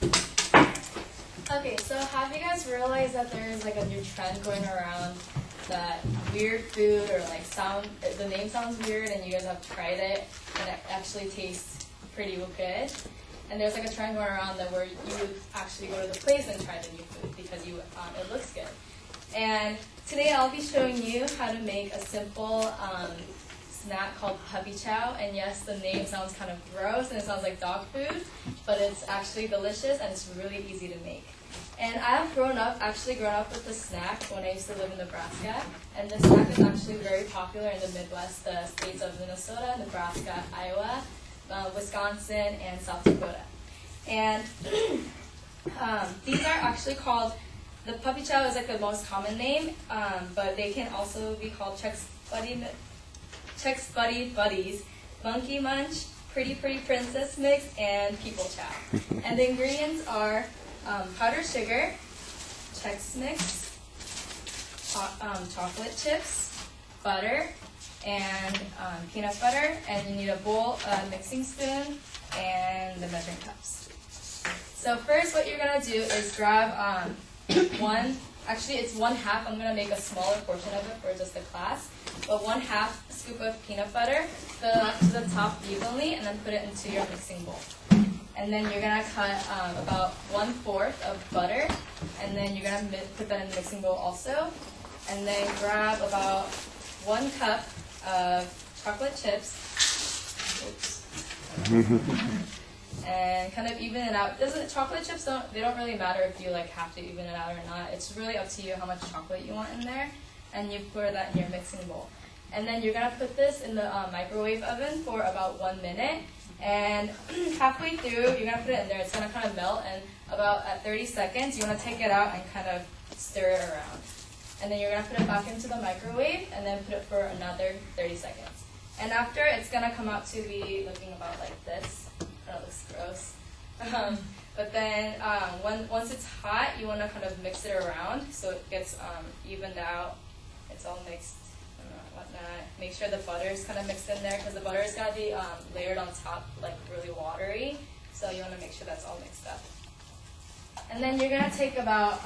Okay, so have you guys realized that there is like a new trend going around that weird food or like the name sounds weird and you guys have tried it and it actually tastes pretty good? And there's like a trend going around that where you would actually go to the place and try the new food because it looks good. And today I'll be showing you how to make a simple snack called puppy chow. And yes, the name sounds kind of gross and it sounds like dog food, but it's actually delicious and it's really easy to make. And I've grown up with this snack when I used to live in Nebraska. And this snack is actually very popular in the Midwest, the states of Minnesota, Nebraska, Iowa, Wisconsin, and South Dakota. And these are actually called, the puppy chow is like the most common name, but they can also be called Chex Buddy Buddies, Monkey Munch, Pretty Princess Mix, and People Chow. And the ingredients are powdered sugar, Chex Mix, chocolate chips, butter, and peanut butter, and you need a bowl, a mixing spoon, and the measuring cups. So first what you're going to do is grab it's 1/2, I'm going to make a smaller portion of it for just the class, but 1/2 scoop of peanut butter, fill it up to the top evenly, and then put it into your mixing bowl. And then you're going to cut about 1/4 of butter, and then you're going to put that in the mixing bowl also. And then grab about 1 cup of chocolate chips. And kind of even it out. Chocolate chips don't really matter if you like have to even it out or not. It's really up to you how much chocolate you want in there. And you pour that in your mixing bowl. And then you're going to put this in the microwave oven for about 1 minute. And halfway through, you're going to put it in there. It's going to kind of melt. And about at 30 seconds, you want to take it out and kind of stir it around. And then you're going to put it back into the microwave and then put it for another 30 seconds. And after, it's going to come out to be looking about like this. I know it looks gross. But then once it's hot, you want to kind of mix it around so it gets evened out. It's all mixed. Whatnot. Make sure the butter is kind of mixed in there because the butter is going to be layered on top, like really watery. So you want to make sure that's all mixed up. And then you're going to take about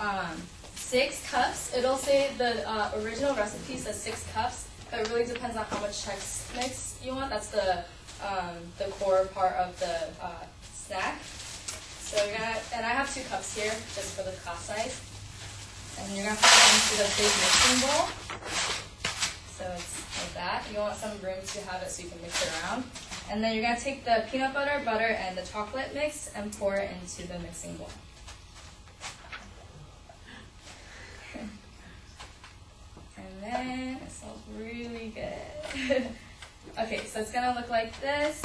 6 cups. It'll say the original recipe says 6 cups, but it really depends on how much Chex Mix you want. That's the core part of the snack. So you're gonna, and I have 2 cups here just for the class size. And you're gonna put it into the big mixing bowl. So it's like that. You want some room to have it so you can mix it around. And then you're going to take the peanut butter, and the chocolate mix and pour it into the mixing bowl. And then it smells really good. Okay, so it's going to look like this.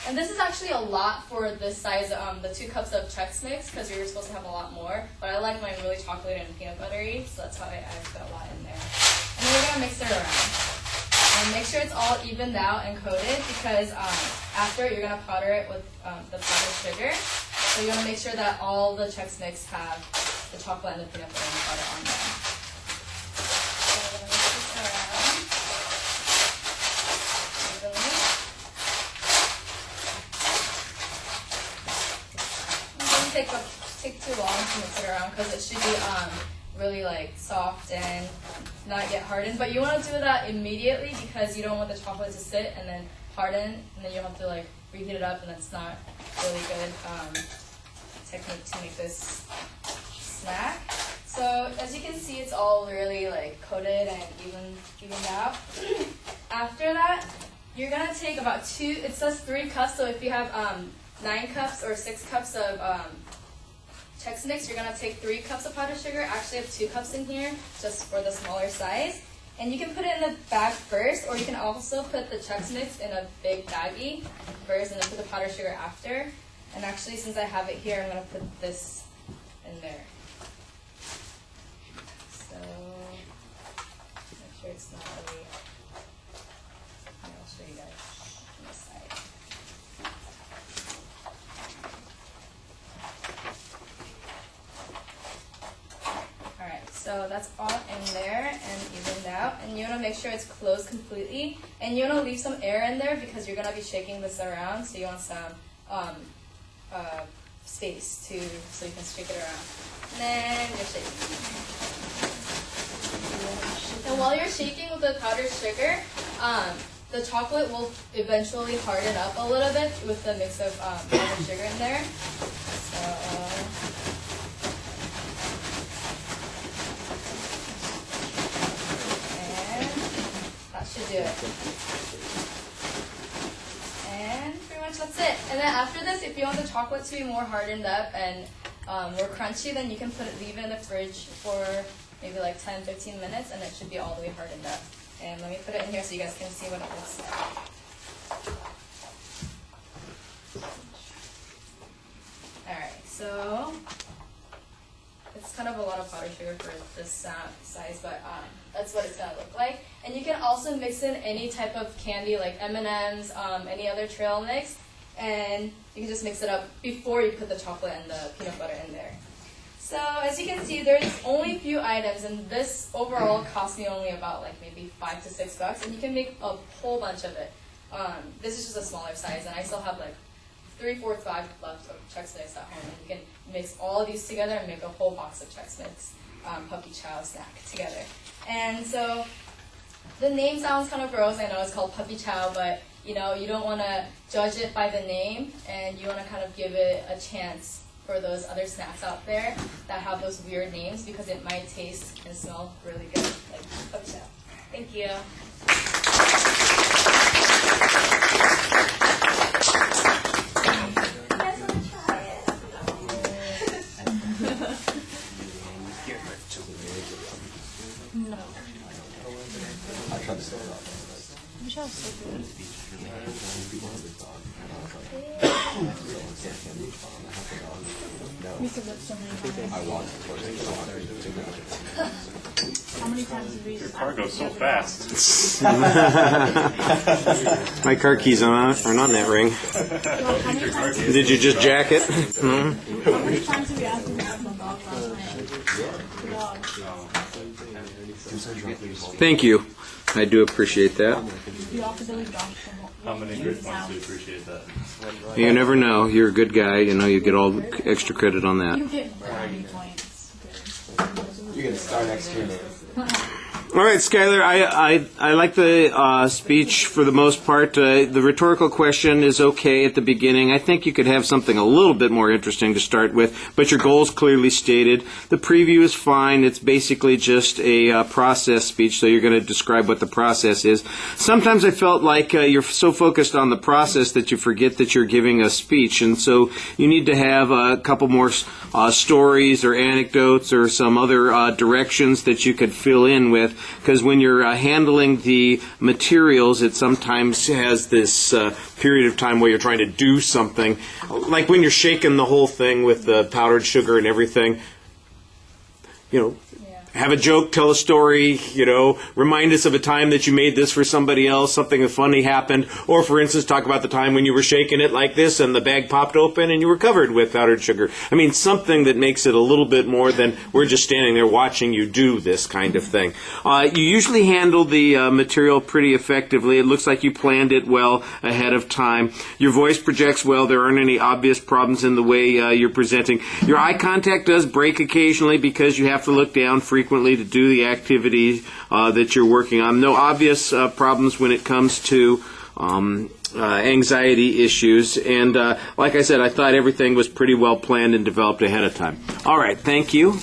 And this is actually a lot for this size, the 2 cups of Chex Mix, because you're supposed to have a lot more. But I like mine really chocolatey and peanut buttery, so that's why I put a lot in there. And then we're going to mix it around. And make sure it's all evened out and coated because after you're going to powder it with the powdered sugar. So you want to make sure that all the Chex Mix have the chocolate and the peanut butter and the butter on them. So we're going to mix this around evenly. It doesn't take too long to mix it around because it should be really like soft and not yet hardened, but you want to do that immediately because you don't want the chocolate to sit and then harden, and then you have to like reheat it up, and that's not really good technique to make this snack. So as you can see, it's all really like coated and evened out. After that, you're gonna take about 2. It says 3 cups, so if you have 9 cups or 6 cups of Chex Mix, you're going to take 3 cups of powdered sugar. Actually, I have 2 cups in here, just for the smaller size. And you can put it in the bag first, or you can also put the Chex Mix in a big baggie first, and then put the powdered sugar after. And actually, since I have it here, I'm going to put this in there. So, make sure it's not really... I'll show you guys on this side. So that's all in there and evened out. And you want to make sure it's closed completely. And you want to leave some air in there because you're going to be shaking this around. So you want some space so you can shake it around. And then you're shaking. And while you're shaking with the powdered sugar, the chocolate will eventually harden up a little bit with the mix of powdered sugar in there. So, and that should do it. And pretty much that's it. And then after this, if you want the chocolate to be more hardened up and more crunchy, then you can leave it in the fridge for maybe like 10-15 minutes, and it should be all the way hardened up. And let me put it in here so you guys can see what it looks like. Alright, so it's kind of a lot of powdered sugar for this size, but that's what it's going to look like. And you can also mix in any type of candy like M&Ms, any other trail mix, and you can just mix it up before you put the chocolate and the peanut butter in there. So as you can see, there's only a few items, and this overall cost me only about like maybe $5 to $6, and you can make a whole bunch of it. This is just a smaller size, and I still have like 3, 4, 5 left of Chex Mix at home, and you can mix all of these together and make a whole box of Chex Mix Puppy Chow snack together. And so the name sounds kind of gross. I know it's called Puppy Chow, but you know, you don't want to judge it by the name, and you want to kind of give it a chance for those other snacks out there that have those weird names, because it might taste and smell really good, like Puppy Chow. Thank you. No. I tried to set it up. Michelle's so good. We could look so many times. I walked towards it. How many times have we? Your car goes so fast. My car keys are not in that ring. Well, how many times? Did you just jack it? How many times have we asked him to have the dog last night? The dog. Thank you. I do appreciate that. We offered to leave dogs from How many great points do you appreciate that? You never know. You're a good guy. You know, you get all the extra credit on You that. get brownie points. You're going to start next year. All right, Skyler, I like the speech for the most part. The rhetorical question is okay at the beginning. I think you could have something a little bit more interesting to start with, but your goal's clearly stated. The preview is fine. It's basically just a process speech, so you're going to describe what the process is. Sometimes I felt like you're so focused on the process that you forget that you're giving a speech, and so you need to have a couple more stories or anecdotes or some other directions that you could fill in with. Because when you're handling the materials, it sometimes has this period of time where you're trying to do something. Like when you're shaking the whole thing with the powdered sugar and everything, you know, have a joke, tell a story, you know, remind us of a time that you made this for somebody else, something funny happened, or for instance, talk about the time when you were shaking it like this and the bag popped open and you were covered with powdered sugar. I mean, something that makes it a little bit more than we're just standing there watching you do this kind of thing. You usually handle the material pretty effectively. It looks like you planned it well ahead of time. Your voice projects well. There aren't any obvious problems in the way you're presenting. Your eye contact does break occasionally because you have to look down frequently to do the activity that you're working on. No obvious problems when it comes to anxiety issues. And like I said, I thought everything was pretty well planned and developed ahead of time. All right, thank you.